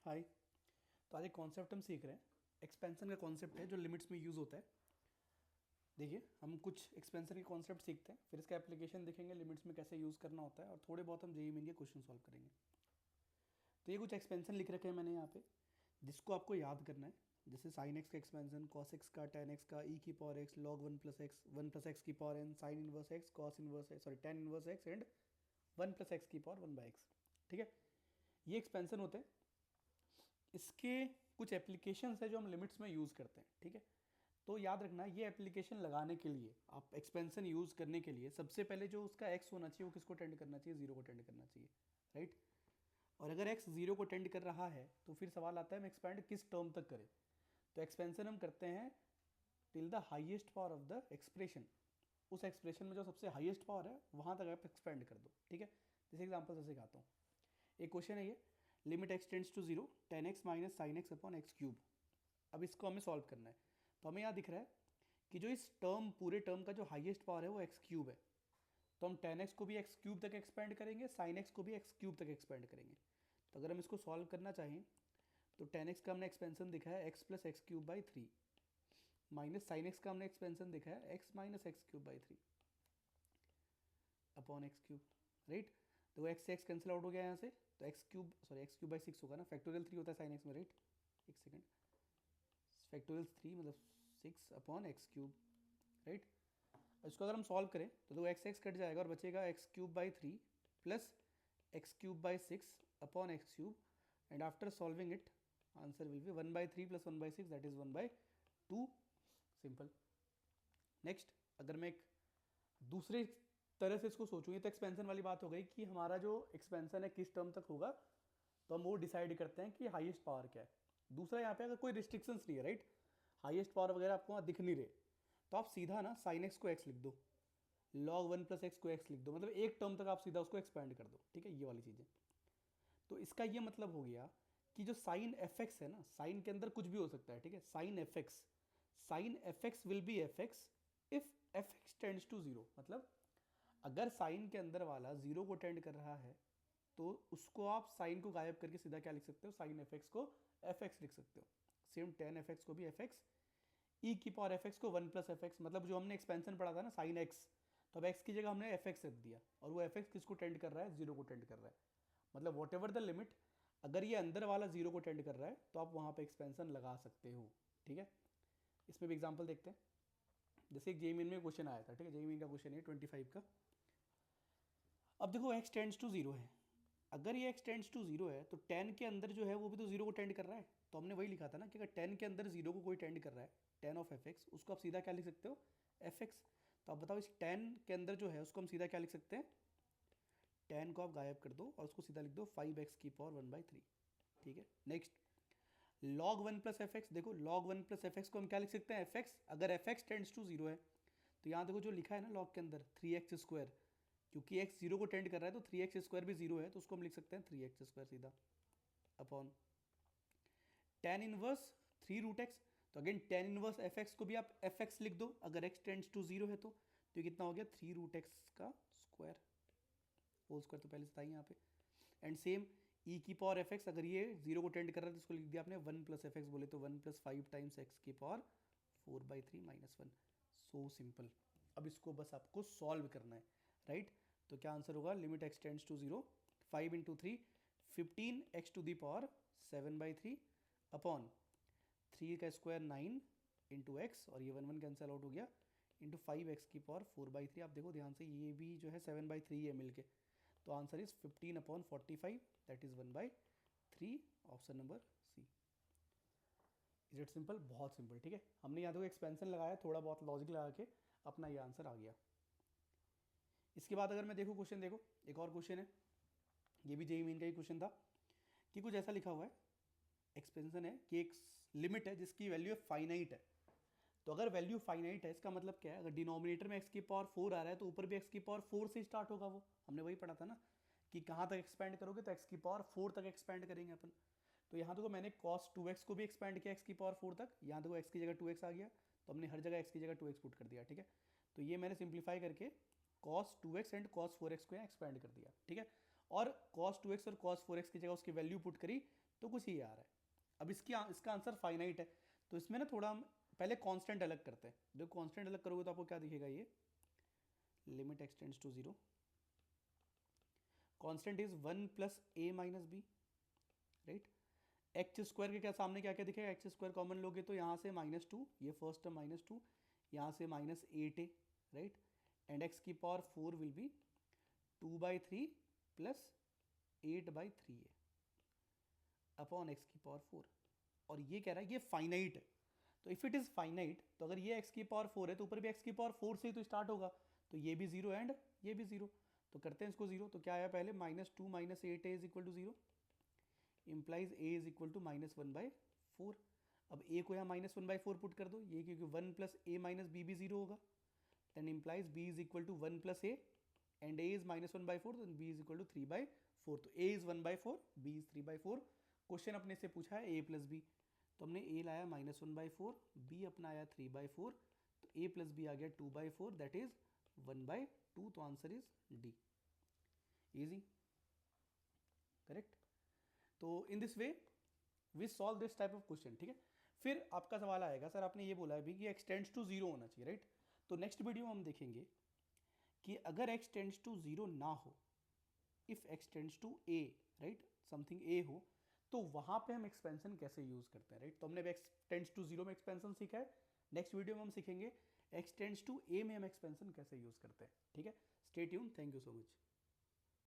हाय। तो आज एक कॉन्सेप्ट हम सीख रहे हैं। एक्सपेंशन का कॉन्सेप्ट है जो लिमिट्स में यूज़ होता है। देखिए, हम कुछ एक्सपेंशन के कॉन्सेप्ट सीखते हैं, फिर इसका एप्लीकेशन देखेंगे, लिमिट्स में कैसे यूज़ करना होता है, और थोड़े बहुत हम जेईई मेन के क्वेश्चन सॉल्व करेंगे। तो ये कुछ एक्सपेंशन लिख रखे हैं मैंने यहाँ पे, जिसको आपको याद करना है। जैसे साइन एक्स का एक्सपेंशन, कॉस एक्स का, टेन एक्स का, ई की power x, log one plus x की power n, sine inverse x, cos inverse sorry tan inverse x and one plus x की पावर वन बाई एक्स। ठीक है, ये expansion होते हैं। इसके कुछ एप्लीकेशंस है जो हम लिमिट्स में यूज़ करते हैं। ठीक है, तो याद रखना, ये एप्लीकेशन लगाने के लिए, आप एक्सपेंशन यूज़ करने के लिए सबसे पहले जो उसका एक्स होना चाहिए वो किसको टेंड करना चाहिए? जीरो को टेंड करना चाहिए, राइट। और अगर एक्स जीरो को टेंड कर रहा है तो फिर सवाल आता है हम एक्सपेंड किस टर्म तक करें। तो एक्सपेंशन हम करते हैं till the highest power of the expression. उस एक्सप्रेशन में जो सबसे हाईएस्ट पावर है वहाँ तक आप एक्सपेंड कर दो। ठीक है, जैसे एग्जाम्पल से सिखाता हूँ। एक क्वेश्चन है ये, limit x tends to zero, ten x minus sine x upon x cube. अब इसको हमें सॉल्व करना है। तो हमें यहाँ दिख रहा है कि जो इस टर्म, पूरे टर्म का जो हाईएस्ट पावर है वो एक्स क्यूब है। तो हम टेन एक्स को भी एक्स क्यूब तक एक्सपेंड करेंगे, साइन एक्स को भी एक्स क्यूब तक एक्सपेंड करेंगे। तो अगर हम इसको सॉल्व करना चाहें तो टेन एक्स का हमने एक्सपेंशन दिखा है x plus x cube by three, minus sine x का हमने एक्सपेंशन दिखा है x minus x cube by three upon x cube, right. तो एक्स से एक्स कैंसिल आउट हो गया यहाँ से, तो एक्स क्यूब बाई सिक्स होगा ना, फैक्टोरियल थ्री होता है साइन एक्स में, राइट। एक सेकेंड, फैक्टोरियल थ्री मतलब six upon x cube, right. इसको अगर हम सॉल्व करें तो दो एक्स एक्स कट जाएगा और बचेगा x cube by three plus x cube by six upon x cube, and after solving it answer will be one by three plus one by six, that is one by two. Simple. Next, अगर मैं एक दूसरे तरह से इसको सोचूंगी तो expansion वाली बात हो गई कि हमारा जो एक्सपेंशन है किस टर्म तक होगा, तो हम वो डिसाइड करते हैं कि हाईएस्ट पावर क्या है। दूसरा, यहाँ पे अगर कोई रिस्ट्रिक्शंस नहीं है, राइट, हाईएस्ट पावर वगैरह आपको वहाँ दिख नहीं रहे, तो आप सीधा ना साइन एक्स को एक्स लिख दो, लॉग वन प्लस एक्स को एक्स लिख दो, मतलब एक टर्म तक आप सीधा उसको एक्सपेंड कर दो। ठीक है, ये वाली चीज़ें। तो इसका ये मतलब हो गया कि जो साइन एफ एक्स है ना, साइन के अंदर कुछ भी हो सकता है। ठीक है, sine f x will be f x if f x tends to zero. मतलब अगर साइन के अंदर वाला जीरो को टेंड कर रहा है तो उसको आप साइन को गायब करके सीधा क्या लिख सकते हो? साइन एफ एक्स को एफ एक्स लिख सकते हो। सेम टेन एफ एक्स को भी एफ एक्स, ई की पावर एफ एक्स को वन प्लस एफ एक्स, मतलब जो हमने एक्सपेंशन पढ़ा था ना साइन एक्स, तो अब एक्स की जगह हमने एफ एक्स रख दिया, और वो एफ एक्स किसको टेंड कर रहा है? जीरो को टेंड कर रहा है। मतलब वॉट एवर द लिमिट, अगर ये अंदर वाला जीरो को टेंड कर रहा है तो आप वहाँ पे एक्सपेंशन लगा सकते हो। ठीक है, इसमें भी एग्जाम्पल देखते हैं। जैसे एक जेईई मेन में क्वेश्चन आया था, ठीक है, जेईई मेन का क्वेश्चन है 25 का। अब देखो एक्स टेंड्स टू जीरो है, अगर ये एक्स टेंड्स टू जीरो है तो टेन के अंदर जो है वो भी तो जीरो को टेंड कर रहा है। तो हमने वही लिखा था ना कि अगर टेन के अंदर जीरो को कोई टेंड कर रहा है, टेन ऑफ एफ एक्स, उसको आप सीधा क्या लिख सकते हो? F x. तो आप बताओ इस टेन के अंदर जो है उसको हम सीधा क्या लिख सकते हैं? टेन को आप गायब कर दो और उसको सीधा लिख दो फाइव एक्स की पावर वन बाई थ्री। ठीक है, next, log one plus f x. देखो log one plus f x को हम क्या लिख सकते हैं? F x. अगर f x tends to zero है तो यहाँ देखो जो लिखा है ना लॉग के अंदर, थ्री एक्स स्क्वायर, क्योंकि एक्स जीरो को टेंड कर रहा है तो थ्री एक्स स्क्वायर भी जीरो है, तो उसको हम लिख सकते हैं थ्री एक्स स्क्वायर सीधा upon tan inverse three root x. तो again tan inverse f x को भी आप एफ एक्स लिख दो, अगर एक्स टेंड्स टू जीरो है तो कितना हो गया? थ्री रूट एक्स का स्क्वायर, होल स्क्वायर तो पहले से था ही यहाँ पे। एंड सेम ई की पावर एफ एक्स, अगर ये जीरो को टेंड कर रहा है तो इसको लिख दिया आपने वन प्लस एफ एक्स, बोले तो one plus five times x की power four by three minus one. So simple. अब इसको बस आपको सॉल्व करना है, राइट। तो क्या आंसर होगा? Limit x tends to zero, five into three, fifteen x to the power seven by three upon three का स्क्वायर नाइन इंटू एक्स, और ये वन वन कैंसिल आउट हो गया, इंटू फाइव एक्स की power four by three. आप देखो ध्यान से, ये भी जो है सेवन बाई थ्री है मिलके, तो answer is fifteen upon forty five, that is one by three, option number C. Is it simple? बहुत सिंपल। ठीक है, हमने यहाँ देखो एक्सपेंशन लगाया, थोड़ा बहुत लॉजिक लगा के अपना ये आंसर आ गया। इसके बाद अगर मैं देखूँ क्वेश्चन, देखो एक और क्वेश्चन है, ये भी जेईई मेन का ही क्वेश्चन था, कि कुछ ऐसा लिखा हुआ है, एक्सपेंशन है कि एक लिमिट है जिसकी वैल्यू फाइनाइट है। तो अगर वैल्यू फाइनाइट है, इसका मतलब क्या है? अगर डिनोमिनेटर में एक्स की पावर फोर आ रहा है तो ऊपर भी एक्स की पावर फोर से स्टार्ट होगा। वो हमने वही पढ़ा था ना कि कहाँ तक एक्सपेंड करोगे तो एक्स की पावर फोर तक एक्सपेंड करेंगे अपन। तो यहाँ देखो मैंने कॉस टू एक्स को भी एक्सपेंड किया एक्स की पावर फोर तक, यहाँ देखो एक्स की जगह टू एक्स आ गया, तो हमने हर जगह एक्स की जगह टू एक्स पुट कर दिया। ठीक है, तो ये मैंने सिंप्लीफाई करके cos two x and cos four x को यहाँ एक्सपेंड कर दिया। ठीक है, और cos 2x और cos 4x की जगह उसकी वैल्यू पुट करी तो कुछ ये आ रहा है। अब इसका आंसर फाइनाइट है, तो इसमें ना थोड़ा हम पहले कांस्टेंट अलग करते हैं। जो कांस्टेंट अलग करोगे तो आपको क्या दिखेगा, ये limit x tends to 0, constant is 1 plus a minus b, right. X square के क्या सामने क्या क्या दिखेगा, एक्स स्क्वायर कॉमन लोगे तो यहाँ से -2, ये फर्स्ट टर्म -2, यहाँ से -8a, राइट। एंड एक्स की power 4 will be 2/3 plus 8/3a upon x की पावर 4। और ये कह रहा है ये फाइनाइट है, तो इफ इट इज फाइनाइट तो अगर ये एक्स की पावर 4 है तो ऊपर भी एक्स की पावर 4 से ही तो स्टार्ट होगा, तो ये भी 0 एंड ये भी 0, तो करते हैं इसको 0। तो क्या आया पहले, -2 - 8a is equal to 0, implies a is equal to -1/4। अब a को यहाँ -1/4 पुट कर दो, ये क्योंकि 1 प्लस a माइनस बी भी 0 होगा, then implies b is equal to 1 plus a and a is -1/4, तो b इज इक्वल टू 3/4। तो a is 1/4, b is 3/4। Question अपने से पूछा है a प्लस b, तो हमने a लाया -1/4, b अपना आया 3/4, तो a प्लस b आ गया 2/4, दैट इज 1/2। तो answer is D, easy, correct. तो in this way we solve this type of question, ठीक है। फिर आपका सवाल आएगा, सर आपने ये बोला है भी कि x टेंड्स टू 0 होना चाहिए, राइट। तो नेक्स्ट वीडियो में हम देखेंगे कि अगर x टेंड्स टू 0 ना हो, if x tends to a, right, something a हो, तो वहां पे हम एक्सपेंशन कैसे यूज करते हैं, राइट। तो हमने x टेंड्स टू 0 में एक्सपेंशन सीखा है, नेक्स्ट वीडियो में हम सीखेंगे x टेंड्स टू a में हम एक्सपेंशन कैसे यूज करते हैं, ठीक है। Stay tune, thank you so much.